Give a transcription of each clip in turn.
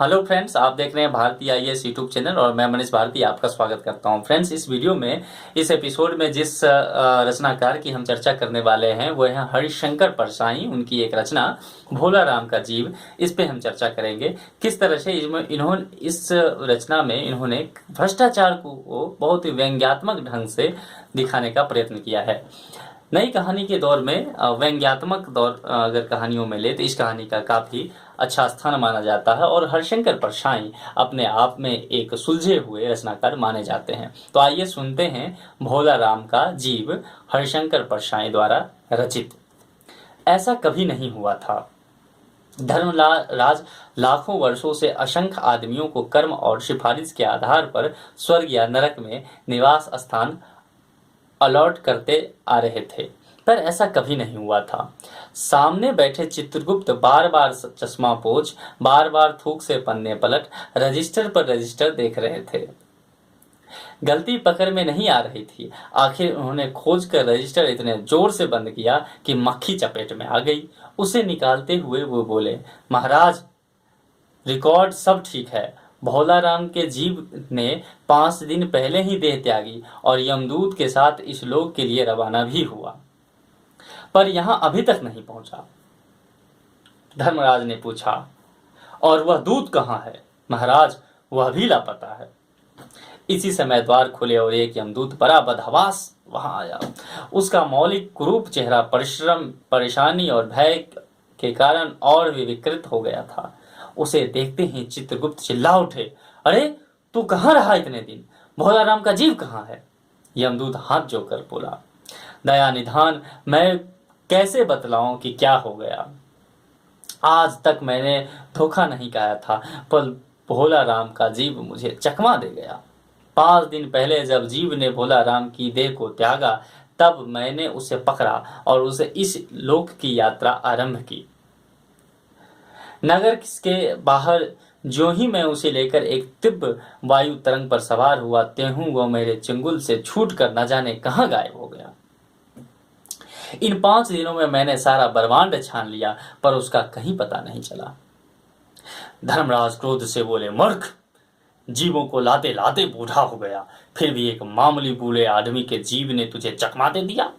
Hello friends, आप देख रहे हैं भारतीय आईएएस यूट्यूब चैनल और मैं मनीष भारती आपका स्वागत करता हूं। फ्रेंड्स, इस वीडियो में इस एपिसोड में जिस रचनाकार की हम चर्चा करने वाले हैं वो है हरिशंकर परसाई। उनकी एक रचना भोला राम का जीव, इस पे हम चर्चा करेंगे। किस तरह से इन्होंने इस रचना में इन्होंने भ्रष्टाचार को बहुत ही व्यंग्यात्मक ढंग से दिखाने का प्रयत्न किया है। नई कहानी के दौर में व्यंग्यात्मक दौर अगर कहानियों में ले तो इस कहानी का काफी अच्छा स्थान माना जाता है और हरिशंकर परसाई अपने आप में एक सुलझे हुए रचनाकार माने जाते हैं। तो आइए सुनते हैं भोला राम का जीव हरिशंकर परसाई द्वारा रचित। ऐसा कभी नहीं हुआ था। धर्मराज लाखों वर्षों से असंख्य आदमियों को कर्म और सिफारिश के आधार पर स्वर्ग या नरक में निवास स्थान अलॉट करते आ रहे थे, पर ऐसा कभी नहीं हुआ था। सामने बैठे चित्रगुप्त बार बार चश्मा पोंछ, बार बार थूक से पन्ने पलट रजिस्टर पर रजिस्टर देख रहे थे। गलती पकड़ में नहीं आ रही थी। आखिर उन्होंने खोज कर रजिस्टर इतने जोर से बंद किया कि मक्खी चपेट में आ गई। उसे निकालते हुए वो बोले, महाराज, रिकॉर्ड सब ठीक है। भोला राम के जीव ने 5 दिन पहले ही देह त्यागी और यमदूत के साथ इस लोक के लिए रवाना भी हुआ, पर यहां अभी तक नहीं पहुंचा। धर्मराज ने पूछा, और वह दूत कहाँ है? महाराज, वह भी लापता है। इसी समय द्वार खुले और एक यमदूत बड़ा बदहवास वहां आया। उसका मौलिक कुरूप चेहरा परिश्रम, परेशानी और भय के कारण और भी विकृत हो गया था। उसे देखते ही चित्रगुप्त चिल्ला उठे, अरे तू कहाँ रहा इतने दिन? भोला राम का जीव कहाँ है? यमदूत हाथ जोड़कर बोला, दया निधान, मैं कैसे बतलाऊं कि क्या हो गया। आज तक मैंने धोखा नहीं खाया था, पर भोला राम का जीव मुझे चकमा दे गया। 5 दिन पहले जब जीव ने भोला राम की देह को त्यागा, तब मैंने उसे पकड़ा और उसे इस लोक की यात्रा आरंभ की। नगर के बाहर जो ही मैं उसे लेकर एक तीव्र वायु तरंग पर सवार हुआ, त्यों वो मेरे चंगुल से छूट कर न जाने कहां गायब हो गया। इन 5 दिनों में मैंने सारा ब्रह्मांड छान लिया, पर उसका कहीं पता नहीं चला। धर्मराज क्रोध से बोले, मूर्ख, जीवों को लाते लाते बूढ़ा हो गया, फिर भी एक मामूली बूढ़े आदमी के जीव ने तुझे चकमा दे दिया।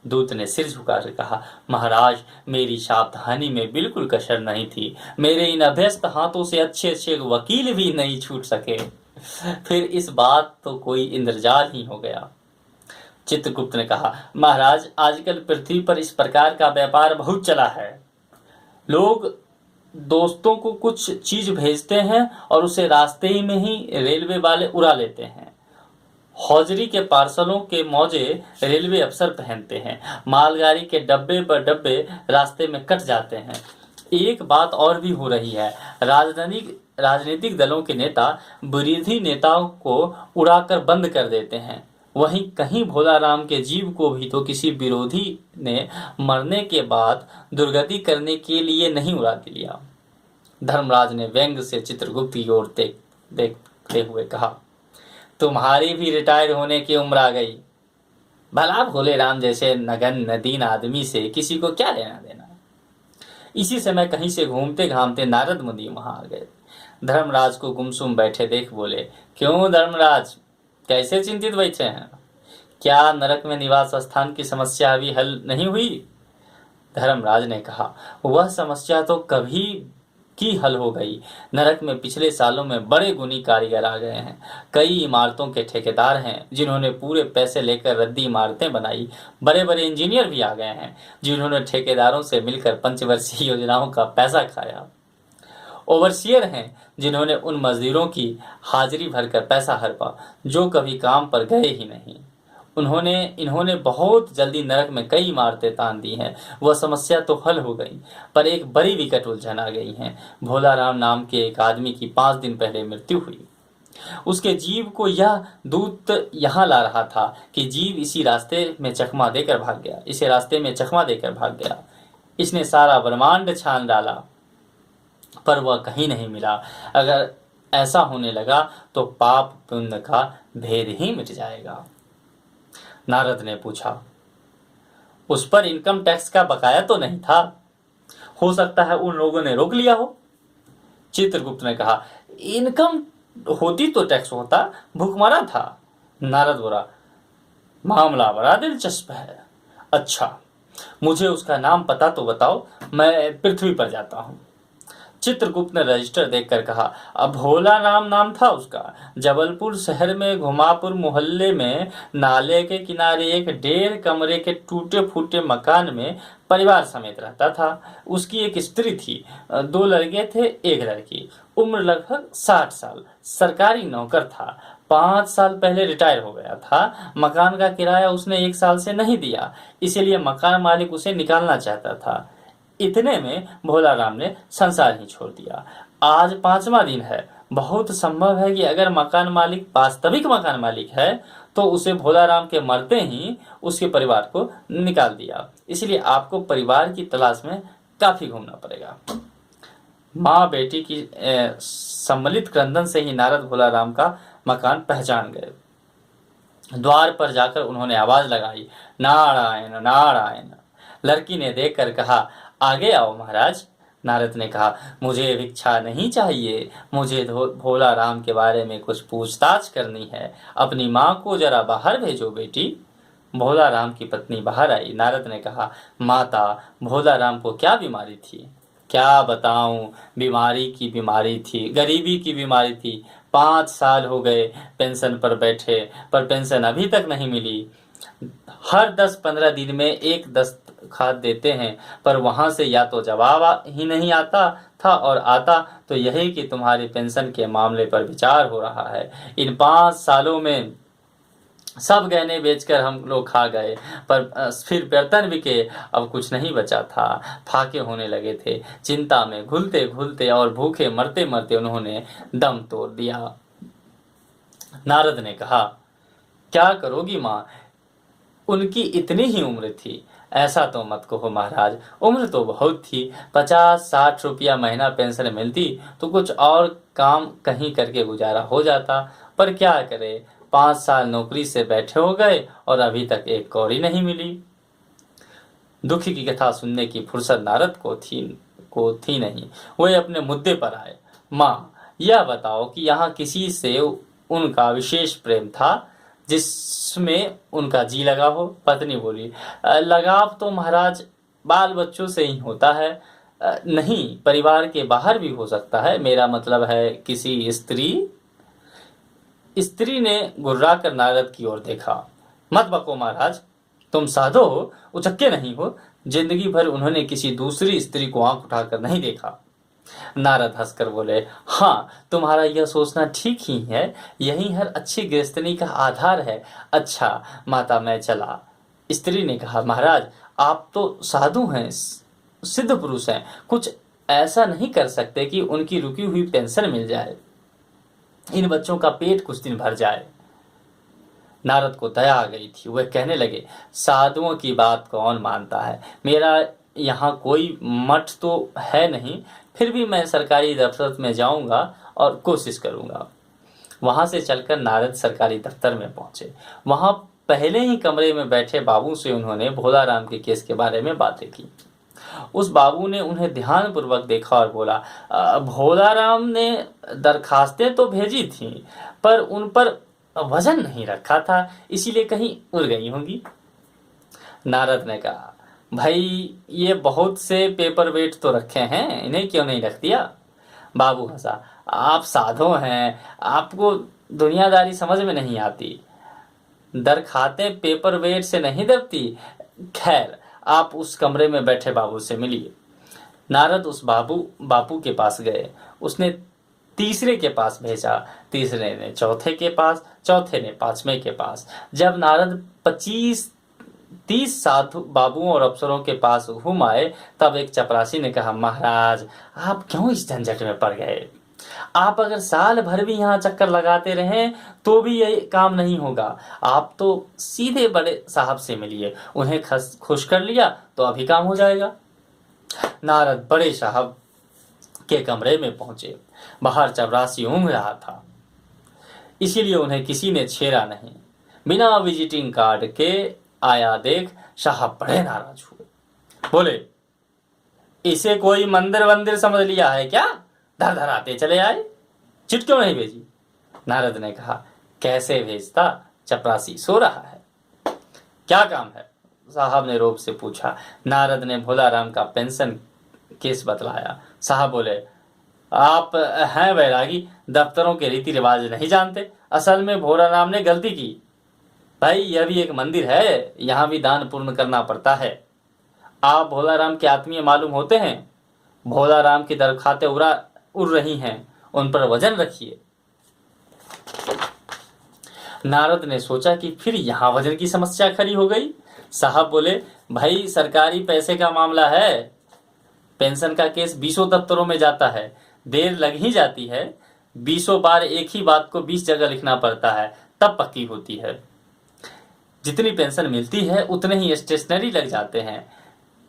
दूत ने सिर झुकाकर कहा, महाराज, मेरी सावधानी में बिल्कुल कसर नहीं थी। मेरे इन अभ्यस्त हाथों से अच्छे अच्छे वकील भी नहीं छूट सके। फिर इस बात तो कोई इंद्रजाल ही हो गया। चित्रगुप्त ने कहा, महाराज, आजकल पृथ्वी पर इस प्रकार का व्यापार बहुत चला है। लोग दोस्तों को कुछ चीज भेजते हैं और उसे रास्ते ही में ही रेलवे वाले उड़ा लेते हैं। हौजरी के पार्सलों के मौजे रेलवे अफसर पहनते हैं। मालगाड़ी के डब्बे पर डब्बे रास्ते में कट जाते हैं। एक बात और भी हो रही है, राजनीतिक दलों के नेता विरोधी नेताओं को उड़ाकर बंद कर देते हैं। वहीं कहीं भोला राम के जीव को भी तो किसी विरोधी ने मरने के बाद दुर्गति करने के लिए नहीं उड़ा दिया। धर्मराज ने व्यंग से चित्रगुप्त की ओर देखते हुए कहा, तुम्हारी भी रिटायर होने की उम्र आ गई। भला भोले राम जैसे नगन नदीन आदमी से किसी को क्या लेना देना। इसी समय कहीं से घूमते घामते नारद मुनि वहां आ गए। धर्मराज को गुमसुम बैठे देख बोले, क्यों धर्मराज, कैसे चिंतित बैठे हैं? क्या नरक में निवास स्थान की समस्या अभी हल नहीं हुई? धर्मराज ने कहा, वह समस्या तो कभी की हल हो गई। नरक में पिछले सालों में बड़े गुणी कारीगर आ गए हैं। कई इमारतों के ठेकेदार हैं जिन्होंने पूरे पैसे लेकर रद्दी इमारतें बनाई। बड़े बड़े इंजीनियर भी आ गए हैं जिन्होंने ठेकेदारों से मिलकर पंचवर्षीय योजनाओं का पैसा खाया। ओवरसियर हैं जिन्होंने उन मजदूरों की हाजिरी भरकर पैसा हड़पा जो कभी काम पर गए ही नहीं। इन्होंने बहुत जल्दी नरक में कई इमारतें तान दी हैं। वह समस्या तो हल हो गई, पर एक बड़ी विकट उलझन आ गई है। भोला राम नाम के एक आदमी की 5 दिन पहले मृत्यु हुई। उसके जीव को यह दूत यहाँ ला रहा था कि जीव इसी रास्ते में चकमा देकर भाग गया। इसने सारा ब्रह्मांड छान डाला, पर वह कहीं नहीं मिला। अगर ऐसा होने लगा तो पाप पुण्य का भेद ही मिट जाएगा। नारद ने पूछा, उस पर इनकम टैक्स का बकाया तो नहीं था? हो सकता है उन लोगों ने रोक लिया हो। चित्रगुप्त ने कहा, इनकम होती तो टैक्स होता, भूखमरा था। नारद बोला, मामला बड़ा दिलचस्प है। अच्छा, मुझे उसका नाम पता तो बताओ, मैं पृथ्वी पर जाता हूँ। चित्रगुप्त ने रजिस्टर देखकर कहा, अब भोला नाम था उसका। जबलपुर शहर में घुमापुर मोहल्ले में नाले के किनारे एक 1.5 कमरे के टूटे फूटे मकान में परिवार समेत रहता था। उसकी एक स्त्री थी, 2 लड़के थे, 1 लड़की। उम्र लगभग 60 साल। सरकारी नौकर था। 5 साल पहले रिटायर हो गया था। मकान का किराया उसने 1 साल से नहीं दिया, इसीलिए मकान मालिक उसे निकालना चाहता था। इतने में भोला राम ने संसार ही छोड़ दिया। आज 5वां दिन है। बहुत संभव है कि अगर मकान मालिक वास्तविक मकान मालिक है तो उसे भोला राम के मरते ही उसके परिवार को निकाल दिया। इसलिए आपको परिवार की तलाश में काफी घूमना पड़ेगा। माँ बेटी की सम्मिलित क्रंदन से ही नारद भोला राम का मकान पहचान गए। द्वार पर जाकर उन्होंने आवाज लगाई, नारायण नारायण। लड़की ने देखकर कहा, आगे आओ महाराज। नारद ने कहा, मुझे भिक्षा नहीं चाहिए, मुझे भोला राम के बारे में कुछ पूछताछ करनी है। अपनी माँ को जरा बाहर भेजो बेटी। भोला राम की पत्नी बाहर आई। नारद ने कहा, माता, भोला राम को क्या बीमारी थी? क्या बताऊं, बीमारी थी, गरीबी की बीमारी थी। 5 साल हो गए पेंशन पर बैठे, पर पेंशन अभी तक नहीं मिली। हर 10-15 दिन में एक दस्तखत देते हैं, पर वहां से या तो जवाब ही नहीं आता था, और आता तो यही कि तुम्हारी पेंशन के मामले पर विचार हो रहा है। इन 5 सालों में सब गहने बेचकर हम लोग खा गए, पर फिर बर्तन बिके, अब कुछ नहीं बचा था। फाके होने लगे थे। चिंता में घुलते घुलते और भूखे मरते मरते उन्होंने दम तोड़ दिया। नारद ने कहा, क्या करोगी माँ, उनकी इतनी ही उम्र थी। ऐसा तो मत कहो महाराज, उम्र तो बहुत थी। 50-60 रुपया महीना पेंशन मिलती तो कुछ और काम कहीं करके गुजारा हो जाता, पर क्या करे, 5 साल नौकरी से बैठे हो गए और अभी तक एक कौड़ी नहीं मिली। दुखी की कथा सुनने की फुर्सत नारद को थी नहीं। वे अपने मुद्दे पर आए। माँ, यह बताओ कि यहाँ किसी से उनका विशेष प्रेम था जिसमें उनका जी लगा हो? पत्नी बोली, लगाव तो महाराज बाल बच्चों से ही होता है। नहीं, परिवार के बाहर भी हो सकता है। मेरा मतलब है किसी स्त्री ने गुर्रा कर नारद की ओर देखा। मत बको महाराज, तुम साधो हो, उचक्के नहीं हो। जिंदगी भर उन्होंने किसी दूसरी स्त्री को आंख उठाकर नहीं देखा। नारद हंसकर बोले, हाँ, तुम्हारा यह सोचना ठीक ही है। यही हर अच्छी गृहस्थनी का आधार है। अच्छा माता, मैं चला। स्त्री ने कहा, महाराज, आप तो साधु हैं, सिद्ध पुरुष हैं, कुछ ऐसा नहीं कर सकते कि उनकी रुकी हुई पेंशन मिल जाए, इन बच्चों का पेट कुछ दिन भर जाए। नारद को दया आ गई थी। वह कहने लगे, साधुओं की बात कौन मानता है। मेरा यहाँ कोई मठ तो है नहीं, फिर भी मैं सरकारी दफ्तर में जाऊंगा और कोशिश करूंगा। वहां से चलकर नारद सरकारी दफ्तर में पहुंचे। वहां पहले ही कमरे में बैठे बाबू से उन्होंने भोला राम के केस के बारे में बातें की। उस बाबू ने उन्हें ध्यानपूर्वक देखा और बोला, भोला राम ने दरखास्तें तो भेजी थी, पर उन पर वजन नहीं रखा था, इसीलिए कहीं उड़ गई होंगी। नारद ने कहा, भाई, ये बहुत से पेपर वेट तो रखे हैं, इन्हें क्यों नहीं रख दिया? बाबू हंसा, आप साधु हैं, आपको दुनियादारी समझ में नहीं आती। दरखास्तें पेपर वेट से नहीं दबती। खैर, आप उस कमरे में बैठे बाबू से मिलिए। नारद उस बापू के पास गए। उसने तीसरे के पास भेजा, तीसरे ने चौथे के पास, चौथे ने 5वें के पास। जब नारद 25-30 साधु बाबुओं और अफसरों के पास घूम आए, तब एक चपरासी ने कहा, महाराज, आप क्यों इस झंझट में पड़ गए? आप अगर साल भर भी यहाँ चक्कर लगाते रहें तो भी ये काम नहीं होगा। आप तो सीधे बड़े साहब से मिलिए, उन्हें खुश कर लिया तो अभी काम हो जाएगा। नारद बड़े साहब के कमरे में पहुंचे। बाहर चपरासी ऊँघ रहा था, इसीलिए उन्हें किसी ने छेड़ा नहीं। बिना विजिटिंग कार्ड के आया देख साहब बड़े नाराज हुए। बोले, इसे कोई मंदिर वंदिर समझ लिया है क्या? धर धर आते चले आए, चिट क्यों नहीं भेजी? नारद ने कहा, कैसे भेजता, चपरासी सो रहा है। क्या काम है? साहब ने रोब से पूछा। नारद ने भोलाराम का पेंशन केस बतलाया। साहब बोले, आप हैं बैरागी, दफ्तरों के रीति रिवाज नहीं जानते। असल में भोलाराम ने गलती की। भाई यह भी एक मंदिर है, यहाँ भी दान पूर्ण करना पड़ता है। आप भोलाराम के आत्मीय मालूम होते हैं। भोलाराम की दरखास्तें उड़ रही हैं, उन पर वजन रखिए। नारद ने सोचा कि फिर यहाँ वजन की समस्या खड़ी हो गई। साहब बोले, भाई सरकारी पैसे का मामला है, पेंशन का केस 20 दफ्तरों में जाता है, देर लग ही जाती है। 20 बार एक ही बात को 20 जगह लिखना पड़ता है, तब पक्की होती है। जितनी पेंशन मिलती है उतने ही स्टेशनरी लग जाते हैं।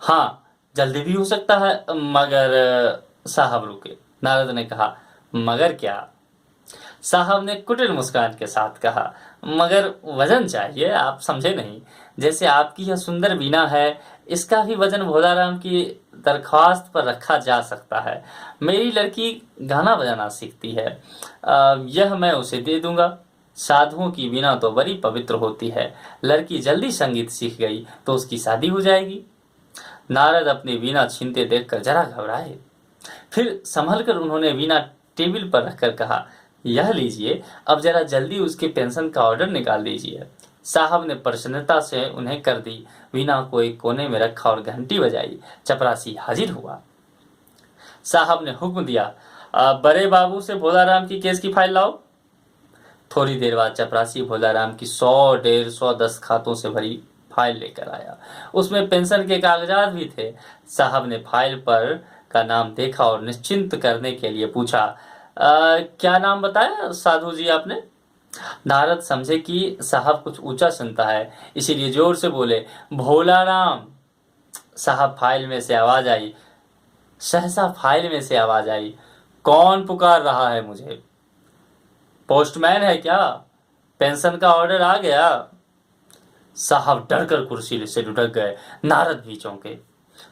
हाँ, जल्दी भी हो सकता है, मगर साहब रुके। नारद ने कहा, मगर क्या? साहब ने कुटिल मुस्कान के साथ कहा, मगर वजन चाहिए, आप समझे नहीं। जैसे आपकी यह सुंदर वीणा है, इसका भी वजन भोलाराम की दरख्वास्त पर रखा जा सकता है। मेरी लड़की गाना बजाना सीखती है, यह मैं उसे दे दूंगा। साधुओं की वीणा तो बड़ी पवित्र होती है, लड़की जल्दी संगीत सीख गई तो उसकी शादी हो जाएगी। नारद अपनी वीणा छीनते देखकर जरा घबराए, फिर संभलकर उन्होंने वीणा टेबल पर रखकर कहा, यह लीजिए, अब जरा जल्दी उसके पेंशन का ऑर्डर निकाल दीजिए। साहब ने प्रसन्नता से उन्हें कर दी। वीणा को एक कोने में रखा और घंटी बजाई। चपरासी हाजिर हुआ। साहब ने हुक्म दिया, बड़े बाबू से भोलाराम की केस की फाइल लाओ। थोड़ी देर बाद चपरासी भोलाराम की 100-150 दस्तखातों से भरी फाइल लेकर आया। उसमें पेंशन के कागजात भी थे। साहब ने फाइल पर का नाम देखा और निश्चिंत करने के लिए पूछा, क्या नाम बताया साधु जी आपने? नारद समझे कि साहब कुछ ऊंचा सुनता है, इसीलिए जोर से बोले, भोलाराम। साहब फाइल में से आवाज आई, सहसा फाइल में से आवाज आई, कौन पुकार रहा है मुझे? पोस्टमैन है क्या? पेंशन का ऑर्डर आ गया? साहब डरकर कुर्सी से लुढ़क गए। नारद भी चौंके,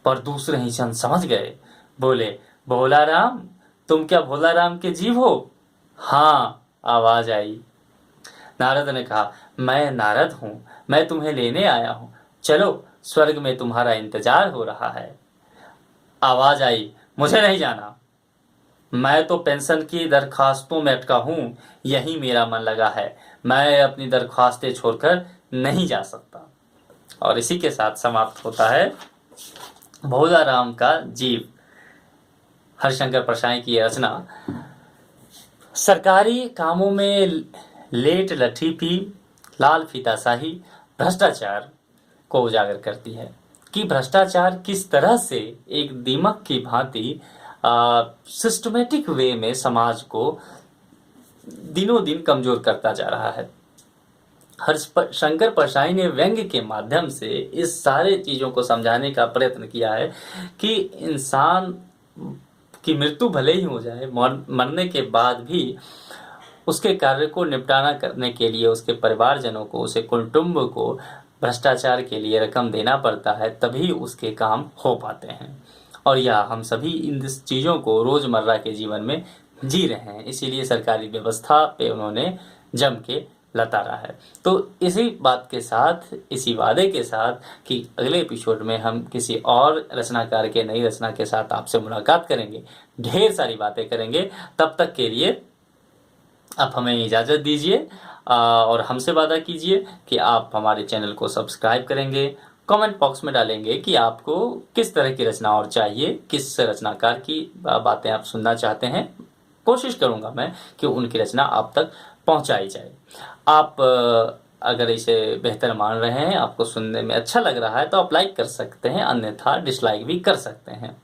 पर दूसरे ही क्षण समझ गए। बोले, भोलाराम, तुम क्या भोलाराम के जीव हो? हाँ, आवाज आई। नारद ने कहा, मैं नारद हूं, मैं तुम्हें लेने आया हूं, चलो स्वर्ग में तुम्हारा इंतजार हो रहा है। आवाज आई, मुझे नहीं जाना, मैं तो पेंशन की दरखास्तों में अटका हूं, यही मेरा मन लगा है, मैं अपनी दरखास्तें छोड़कर नहीं जा सकता। और इसी के साथ समाप्त होता है भोलाराम का जीव। हरिशंकर परसाई की रचना सरकारी कामों में लेट लठीफी, लाल फीताशाही, भ्रष्टाचार को उजागर करती है कि भ्रष्टाचार किस तरह से एक दीमक की भांति सिस्टमेटिक वे में समाज को दिनों दिन कमजोर करता जा रहा है। हरिशंकर परसाई ने व्यंग्य के माध्यम से इस सारे चीज़ों को समझाने का प्रयत्न किया है कि इंसान की मृत्यु भले ही हो जाए, मरने के बाद भी उसके कार्य को निपटाना करने के लिए उसके परिवारजनों को, उसे कुटुंब को भ्रष्टाचार के लिए रकम देना पड़ता है, तभी उसके काम हो पाते हैं। और यह हम सभी इन चीज़ों को रोज़मर्रा के जीवन में जी रहे हैं, इसीलिए सरकारी व्यवस्था पे उन्होंने जम के लताड़ा है। तो इसी बात के साथ, इसी वादे के साथ कि अगले एपिसोड में हम किसी और रचनाकार के नई रचना के साथ आपसे मुलाकात करेंगे, ढेर सारी बातें करेंगे। तब तक के लिए आप हमें इजाज़त दीजिए और हमसे वादा कीजिए कि आप हमारे चैनल को सब्सक्राइब करेंगे, कमेंट बॉक्स में डालेंगे कि आपको किस तरह की रचना और चाहिए, किस रचनाकार की बातें आप सुनना चाहते हैं। कोशिश करूंगा मैं कि उनकी रचना आप तक पहुंचाई जाए। आप अगर इसे बेहतर मान रहे हैं, आपको सुनने में अच्छा लग रहा है, तो आप लाइक कर सकते हैं, अन्यथा डिसलाइक भी कर सकते हैं।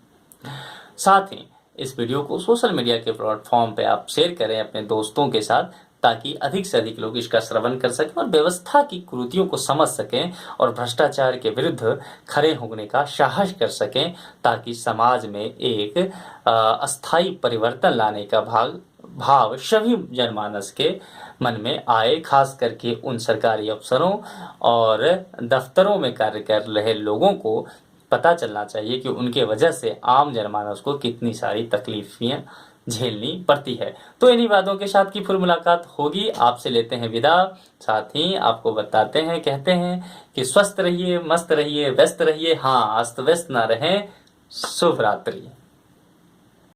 साथ ही इस वीडियो को सोशल मीडिया के प्लेटफॉर्म पे आप शेयर करें अपने दोस्तों के साथ, ताकि अधिक से अधिक लोग इसका श्रवण कर सकें और व्यवस्था की कुरीतियों को समझ सकें और भ्रष्टाचार के विरुद्ध खड़े होने का साहस कर सकें, ताकि समाज में एक अस्थायी परिवर्तन लाने का भाव सभी जनमानस के मन में आए। खास करके उन सरकारी अफसरों और दफ्तरों में कार्य कर रहे लोगों को पता चलना चाहिए कि उनके वजह से आम जनमानस को कितनी सारी तकलीफें झेलनी पड़ती है। तो इन्हीं बातों के साथ की फिर मुलाकात होगी। आपसे लेते हैं विदा, साथ ही आपको बताते हैं, कहते हैं कि स्वस्थ रहिए, मस्त रहिए, व्यस्त रहिए, हाँ अस्त व्यस्त ना रहें। शुभ रात्रि।